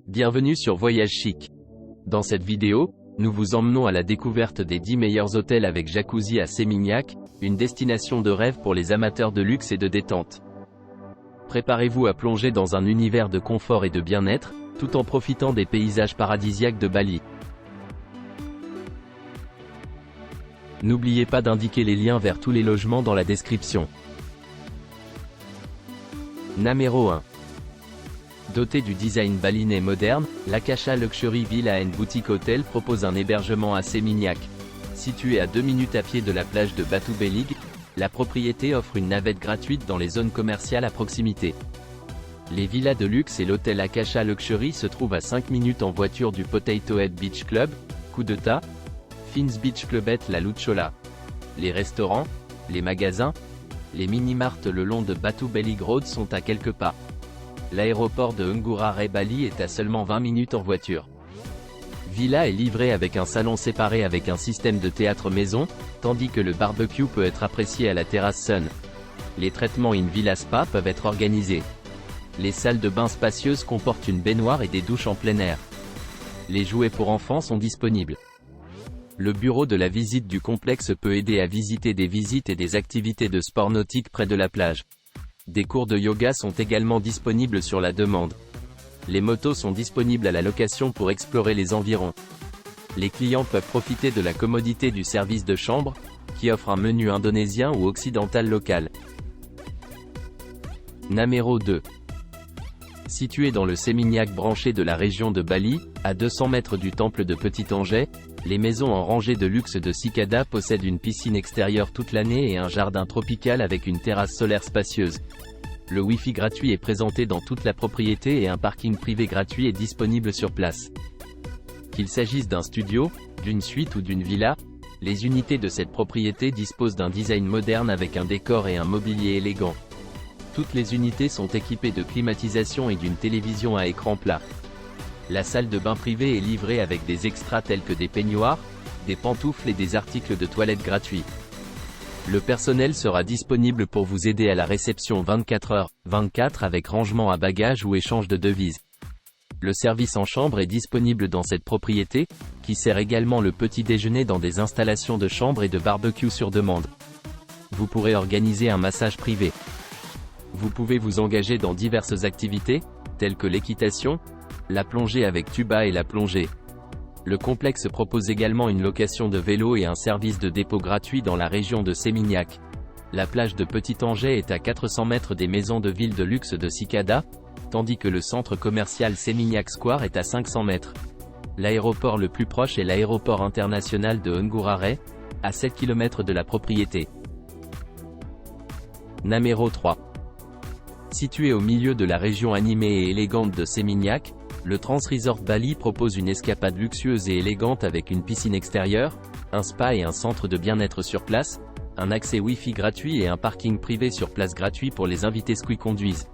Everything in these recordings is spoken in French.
Bienvenue sur Voyage Chic. Dans cette vidéo, nous vous emmenons à la découverte des 10 meilleurs hôtels avec jacuzzi à Sémignac, une destination de rêve pour les amateurs de luxe et de détente. Préparez-vous à plonger dans un univers de confort et de bien-être, tout en profitant des paysages paradisiaques de Bali. N'oubliez pas d'indiquer les liens vers tous les logements dans la description. Numéro 1. Doté du design balinais moderne, l'Akasha Luxury Villa & Boutique Hotel propose un hébergement à Sémignac. Situé à 2 minutes à pied de la plage de Batu Belig, la propriété offre une navette gratuite dans les zones commerciales à proximité. Les villas de luxe et l'hôtel Akasha Luxury se trouvent à 5 minutes en voiture du Potato Head Beach Club, Kudeta, Fins Beach Clubet La Lucciola. Les restaurants, les magasins, les mini-marts le long de Batu Belig Road sont à quelques pas. L'aéroport de Ngurah Rai Bali est à seulement 20 minutes en voiture. Villa est livrée avec un salon séparé avec un système de théâtre maison, tandis que le barbecue peut être apprécié à la terrasse Sun. Les traitements in Villa Spa peuvent être organisés. Les salles de bain spacieuses comportent une baignoire et des douches en plein air. Les jouets pour enfants sont disponibles. Le bureau de la visite du complexe peut aider à visiter des visites et des activités de sport nautique près de la plage. Des cours de yoga sont également disponibles sur la demande. Les motos sont disponibles à la location pour explorer les environs. Les clients peuvent profiter de la commodité du service de chambre, qui offre un menu indonésien ou occidental local. Numéro 2. Situé dans le Sémignac branché de la région de Bali, à 200 mètres du temple de Petit-Angers, les maisons en rangée de luxe de Cicada possèdent une piscine extérieure toute l'année et un jardin tropical avec une terrasse solaire spacieuse. Le Wi-Fi gratuit est présenté dans toute la propriété et un parking privé gratuit est disponible sur place. Qu'il s'agisse d'un studio, d'une suite ou d'une villa, les unités de cette propriété disposent d'un design moderne avec un décor et un mobilier élégant. Toutes les unités sont équipées de climatisation et d'une télévision à écran plat. La salle de bain privée est livrée avec des extras tels que des peignoirs, des pantoufles et des articles de toilette gratuits. Le personnel sera disponible pour vous aider à la réception 24h/24 avec rangement à bagages ou échange de devises. Le service en chambre est disponible dans cette propriété, qui sert également le petit déjeuner dans des installations de chambre et de barbecue sur demande. Vous pourrez organiser un massage privé. Vous pouvez vous engager dans diverses activités, telles que l'équitation, la plongée avec tuba et la plongée. Le complexe propose également une location de vélo et un service de dépôt gratuit dans la région de Sémignac. La plage de Petit-Angers est à 400 mètres des maisons de ville de luxe de Cicada, tandis que le centre commercial Sémignac Square est à 500 mètres. L'aéroport le plus proche est l'aéroport international de Ngurah Rai, à 7 km de la propriété. Numéro 3. Situé au milieu de la région animée et élégante de Sémignac, le Trans Resort Bali propose une escapade luxueuse et élégante avec une piscine extérieure, un spa et un centre de bien-être sur place, un accès Wi-Fi gratuit et un parking privé sur place gratuit pour les invités qui conduisent.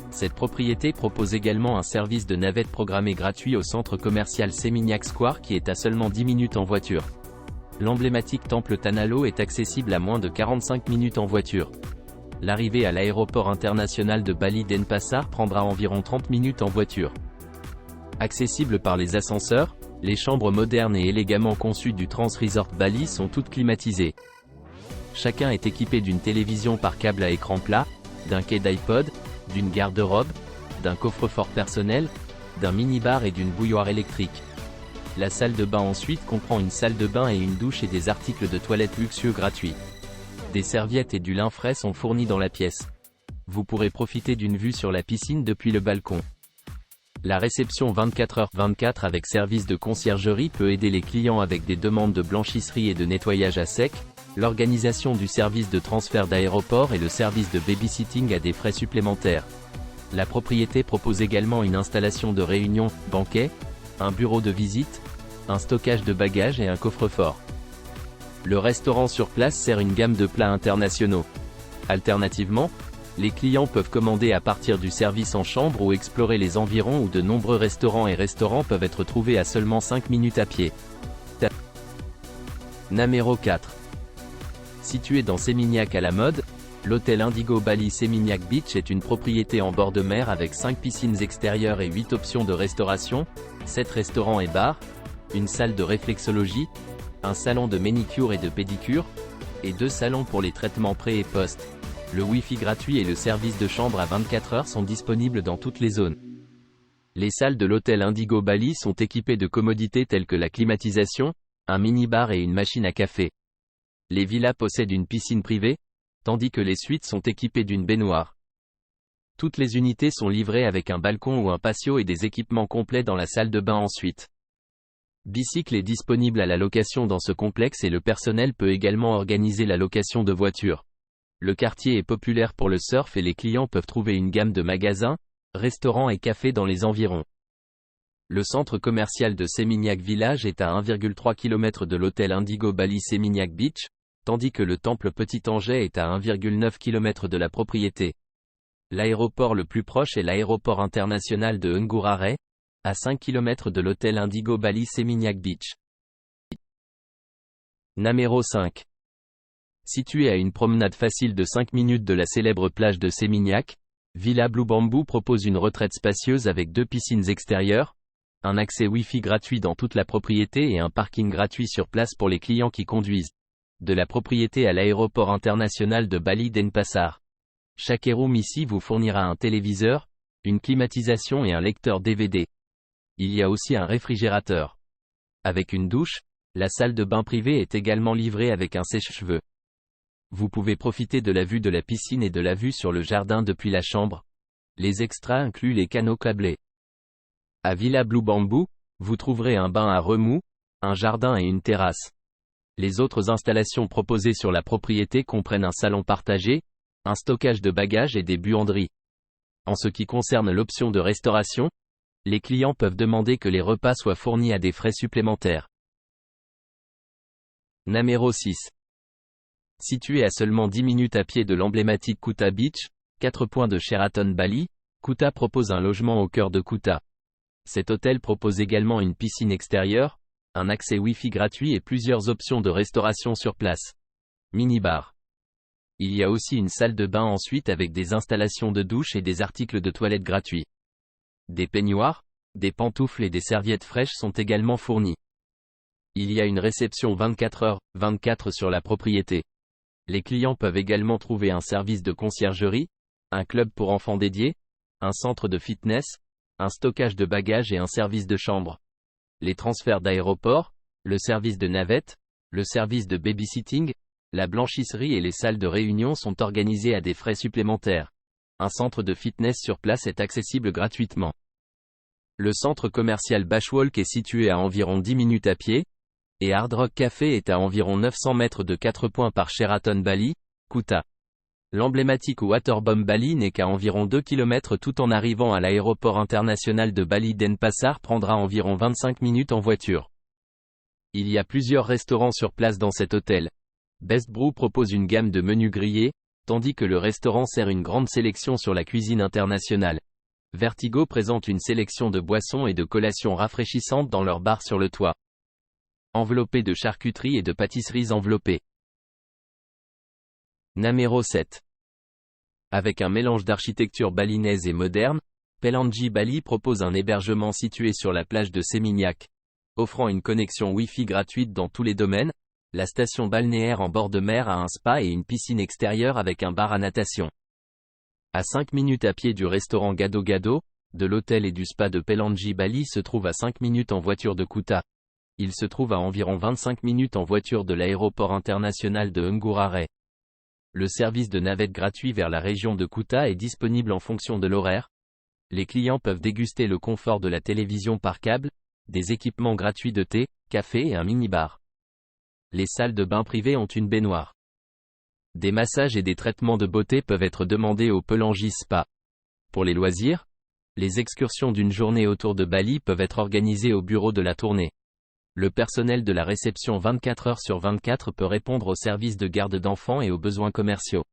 Cette propriété propose également un service de navette programmé gratuit au centre commercial Sémignac Square qui est à seulement 10 minutes en voiture. L'emblématique temple Tanalo est accessible à moins de 45 minutes en voiture. L'arrivée à l'aéroport international de Bali Denpasar prendra environ 30 minutes en voiture. Accessibles par les ascenseurs, les chambres modernes et élégamment conçues du Trans Resort Bali sont toutes climatisées. Chacun est équipé d'une télévision par câble à écran plat, d'un quai d'iPod, d'une garde-robe, d'un coffre-fort personnel, d'un mini-bar et d'une bouilloire électrique. La salle de bain ensuite comprend une salle de bain et une douche et des articles de toilette luxueux gratuits. Des serviettes et du lin frais sont fournis dans la pièce. Vous pourrez profiter d'une vue sur la piscine depuis le balcon. La réception 24h/24 avec service de conciergerie peut aider les clients avec des demandes de blanchisserie et de nettoyage à sec, l'organisation du service de transfert d'aéroport et le service de babysitting à des frais supplémentaires. La propriété propose également une installation de réunion, banquet, un bureau de visite, un stockage de bagages et un coffre-fort. Le restaurant sur place sert une gamme de plats internationaux. Alternativement, les clients peuvent commander à partir du service en chambre ou explorer les environs où de nombreux restaurants peuvent être trouvés à seulement 5 minutes à pied. Numéro 4. Situé dans Sémignac à la mode, L'hôtel Indigo Bali Seminyak Beach est une propriété en bord de mer avec 5 piscines extérieures et 8 options de restauration, 7 restaurants et bars, une salle de réflexologie, un salon de manicure et de pédicure, et 2 salons pour les traitements pré et post. Le Wi-Fi gratuit et le service de chambre à 24 heures sont disponibles dans toutes les zones. Les salles de l'hôtel Indigo Bali sont équipées de commodités telles que la climatisation, un mini-bar et une machine à café. Les villas possèdent une piscine privée, tandis que les suites sont équipées d'une baignoire. Toutes les unités sont livrées avec un balcon ou un patio et des équipements complets dans la salle de bain ensuite. Bicycle est disponible à la location dans ce complexe et le personnel peut également organiser la location de voitures. Le quartier est populaire pour le surf et les clients peuvent trouver une gamme de magasins, restaurants et cafés dans les environs. Le centre commercial de Seminyak Village est à 1,3 km de l'hôtel Indigo Bali Seminyak Beach, tandis que le temple Petit Angers est à 1,9 km de la propriété. L'aéroport le plus proche est l'aéroport international de Ngurah Rai, à 5 km de l'hôtel Indigo Bali Seminyak Beach. Numéro 5. Situé à une promenade facile de 5 minutes de la célèbre plage de Seminyak, Villa Blue Bamboo propose une retraite spacieuse avec 2 piscines extérieures, un accès Wi-Fi gratuit dans toute la propriété et un parking gratuit sur place pour les clients qui conduisent. De la propriété à l'aéroport international de Bali Denpasar. Chaque room ici vous fournira un téléviseur, une climatisation et un lecteur DVD. Il y a aussi un réfrigérateur. Avec une douche, la salle de bain privée est également livrée avec un sèche-cheveux. Vous pouvez profiter de la vue de la piscine et de la vue sur le jardin depuis la chambre. Les extras incluent les canaux câblés. À Villa Blue Bamboo, vous trouverez un bain à remous, un jardin et une terrasse. Les autres installations proposées sur la propriété comprennent un salon partagé, un stockage de bagages et des buanderies. En ce qui concerne l'option de restauration, les clients peuvent demander que les repas soient fournis à des frais supplémentaires. Numéro 6. Situé à seulement 10 minutes à pied de l'emblématique Kuta Beach, 4 points de Sheraton Bali, Kuta propose un logement au cœur de Kuta. Cet hôtel propose également une piscine extérieure, un accès Wi-Fi gratuit et plusieurs options de restauration sur place. Minibar. Il y a aussi une salle de bain ensuite avec des installations de douche et des articles de toilette gratuits. Des peignoirs, des pantoufles et des serviettes fraîches sont également fournis. Il y a une réception 24h/24 sur la propriété. Les clients peuvent également trouver un service de conciergerie, un club pour enfants dédié, un centre de fitness, un stockage de bagages et un service de chambre. Les transferts d'aéroport, le service de navette, le service de babysitting, la blanchisserie et les salles de réunion sont organisés à des frais supplémentaires. Un centre de fitness sur place est accessible gratuitement. Le centre commercial Bashwalk est situé à environ 10 minutes à pied, et Hard Rock Café est à environ 900 mètres de 4 points par Sheraton Bali, Kuta. L'emblématique Waterbomb Bali n'est qu'à environ 2 km tout en arrivant à l'aéroport international de Bali Denpasar prendra environ 25 minutes en voiture. Il y a plusieurs restaurants sur place dans cet hôtel. Best Brew propose une gamme de menus grillés, tandis que le restaurant sert une grande sélection sur la cuisine internationale. Vertigo présente une sélection de boissons et de collations rafraîchissantes dans leur bar sur le toit. Enveloppé de charcuterie et de pâtisseries enveloppées. Numéro 7. Avec un mélange d'architecture balinaise et moderne, Pelangi Bali propose un hébergement situé sur la plage de Seminyak. Offrant une connexion Wi-Fi gratuite dans tous les domaines, la station balnéaire en bord de mer a un spa et une piscine extérieure avec un bar à natation. À 5 minutes à pied du restaurant Gado Gado, de l'hôtel et du spa de Pelangi Bali se trouve à 5 minutes en voiture de Kuta. Il se trouve à environ 25 minutes en voiture de l'aéroport international de Ngurah Rai. Le service de navette gratuit vers la région de Kuta est disponible en fonction de l'horaire. Les clients peuvent déguster le confort de la télévision par câble, des équipements gratuits de thé, café et un mini-bar. Les salles de bain privées ont une baignoire. Des massages et des traitements de beauté peuvent être demandés au Pelangi Spa. Pour les loisirs, les excursions d'une journée autour de Bali peuvent être organisées au bureau de la tournée. Le personnel de la réception 24 heures sur 24 peut répondre aux services de garde d'enfants et aux besoins commerciaux.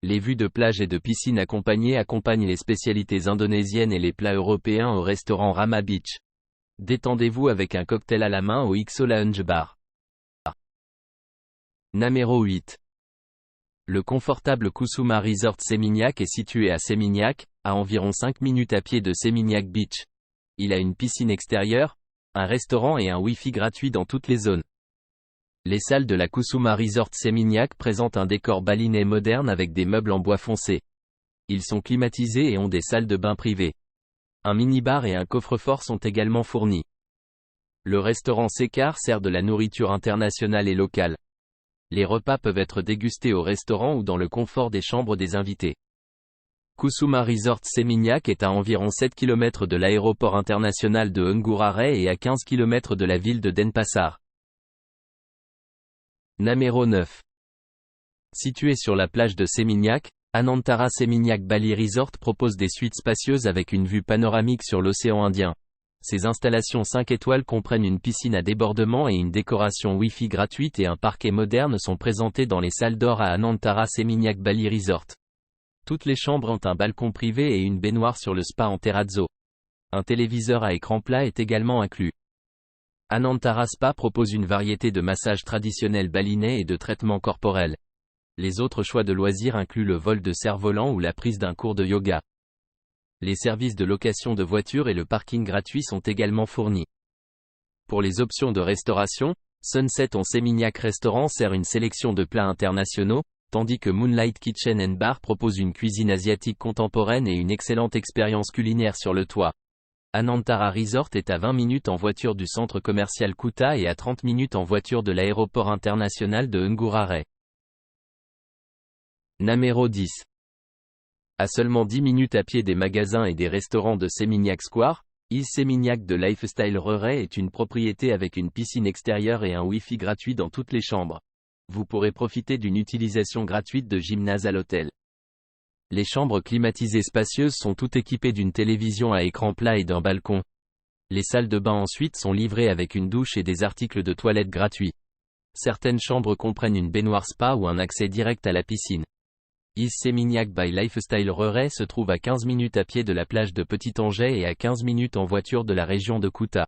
Les vues de plage et de piscine accompagnées accompagnent les spécialités indonésiennes et les plats européens au restaurant Rama Beach. Détendez-vous avec un cocktail à la main au XO Lounge Bar. Numéro 8. Le confortable Kusuma Resort Seminyak est situé à Seminyak, à environ 5 minutes à pied de Seminyak Beach. Il a une piscine extérieure, un restaurant et un Wi-Fi gratuit dans toutes les zones. Les salles de la Kusuma Resort Seminyak présentent un décor balinais moderne avec des meubles en bois foncé. Ils sont climatisés et ont des salles de bain privées. Un minibar et un coffre-fort sont également fournis. Le restaurant Sekar sert de la nourriture internationale et locale. Les repas peuvent être dégustés au restaurant ou dans le confort des chambres des invités. Kusuma Resort Seminyak est à environ 7 km de l'aéroport international de Ngurahare et à 15 km de la ville de Denpasar. Namero 9. Situé sur la plage de Seminyak, Anantara Seminyak Bali Resort propose des suites spacieuses avec une vue panoramique sur l'océan Indien. Ces installations 5 étoiles comprennent une piscine à débordement et une décoration Wi-Fi gratuite et un parquet moderne sont présentés dans les salles d'or à Anantara Seminyak Bali Resort. Toutes les chambres ont un balcon privé et une baignoire sur le spa en terrazzo. Un téléviseur à écran plat est également inclus. Anantara Spa propose une variété de massages traditionnels balinais et de traitements corporels. Les autres choix de loisirs incluent le vol de cerf-volant ou la prise d'un cours de yoga. Les services de location de voitures et le parking gratuit sont également fournis. Pour les options de restauration, Sunset on Seminyak Restaurant sert une sélection de plats internationaux, tandis que Moonlight Kitchen and Bar propose une cuisine asiatique contemporaine et une excellente expérience culinaire sur le toit. Anantara Resort est à 20 minutes en voiture du centre commercial Kuta et à 30 minutes en voiture de l'aéroport international de Ngurahare. Namero 10. À seulement 10 minutes à pied des magasins et des restaurants de Seminyak Square, Is Seminyak de Lifestyle Rere est une propriété avec une piscine extérieure et un Wi-Fi gratuit dans toutes les chambres. Vous pourrez profiter d'une utilisation gratuite de gymnase à l'hôtel. Les chambres climatisées spacieuses sont toutes équipées d'une télévision à écran plat et d'un balcon. Les salles de bain ensuite sont livrées avec une douche et des articles de toilette gratuits. Certaines chambres comprennent une baignoire spa ou un accès direct à la piscine. Is Seminyak by Lifestyle Rere se trouve à 15 minutes à pied de la plage de Petit-Angers et à 15 minutes en voiture de la région de Kuta.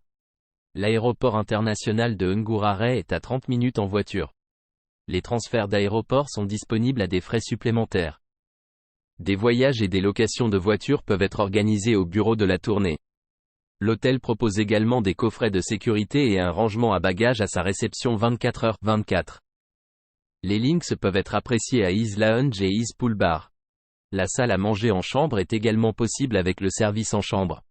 L'aéroport international de Ngurahare est à 30 minutes en voiture. Les transferts d'aéroport sont disponibles à des frais supplémentaires. Des voyages et des locations de voitures peuvent être organisés au bureau de la tournée. L'hôtel propose également des coffrets de sécurité et un rangement à bagages à sa réception 24h/24. Les links peuvent être appréciés à Is Lounge et Is Pool Bar. La salle à manger en chambre est également possible avec le service en chambre.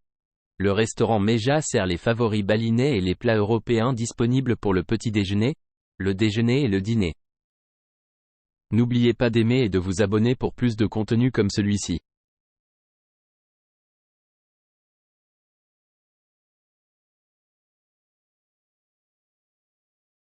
Le restaurant Meja sert les favoris balinais et les plats européens disponibles pour le petit déjeuner, le déjeuner et le dîner. N'oubliez pas d'aimer et de vous abonner pour plus de contenu comme celui-ci.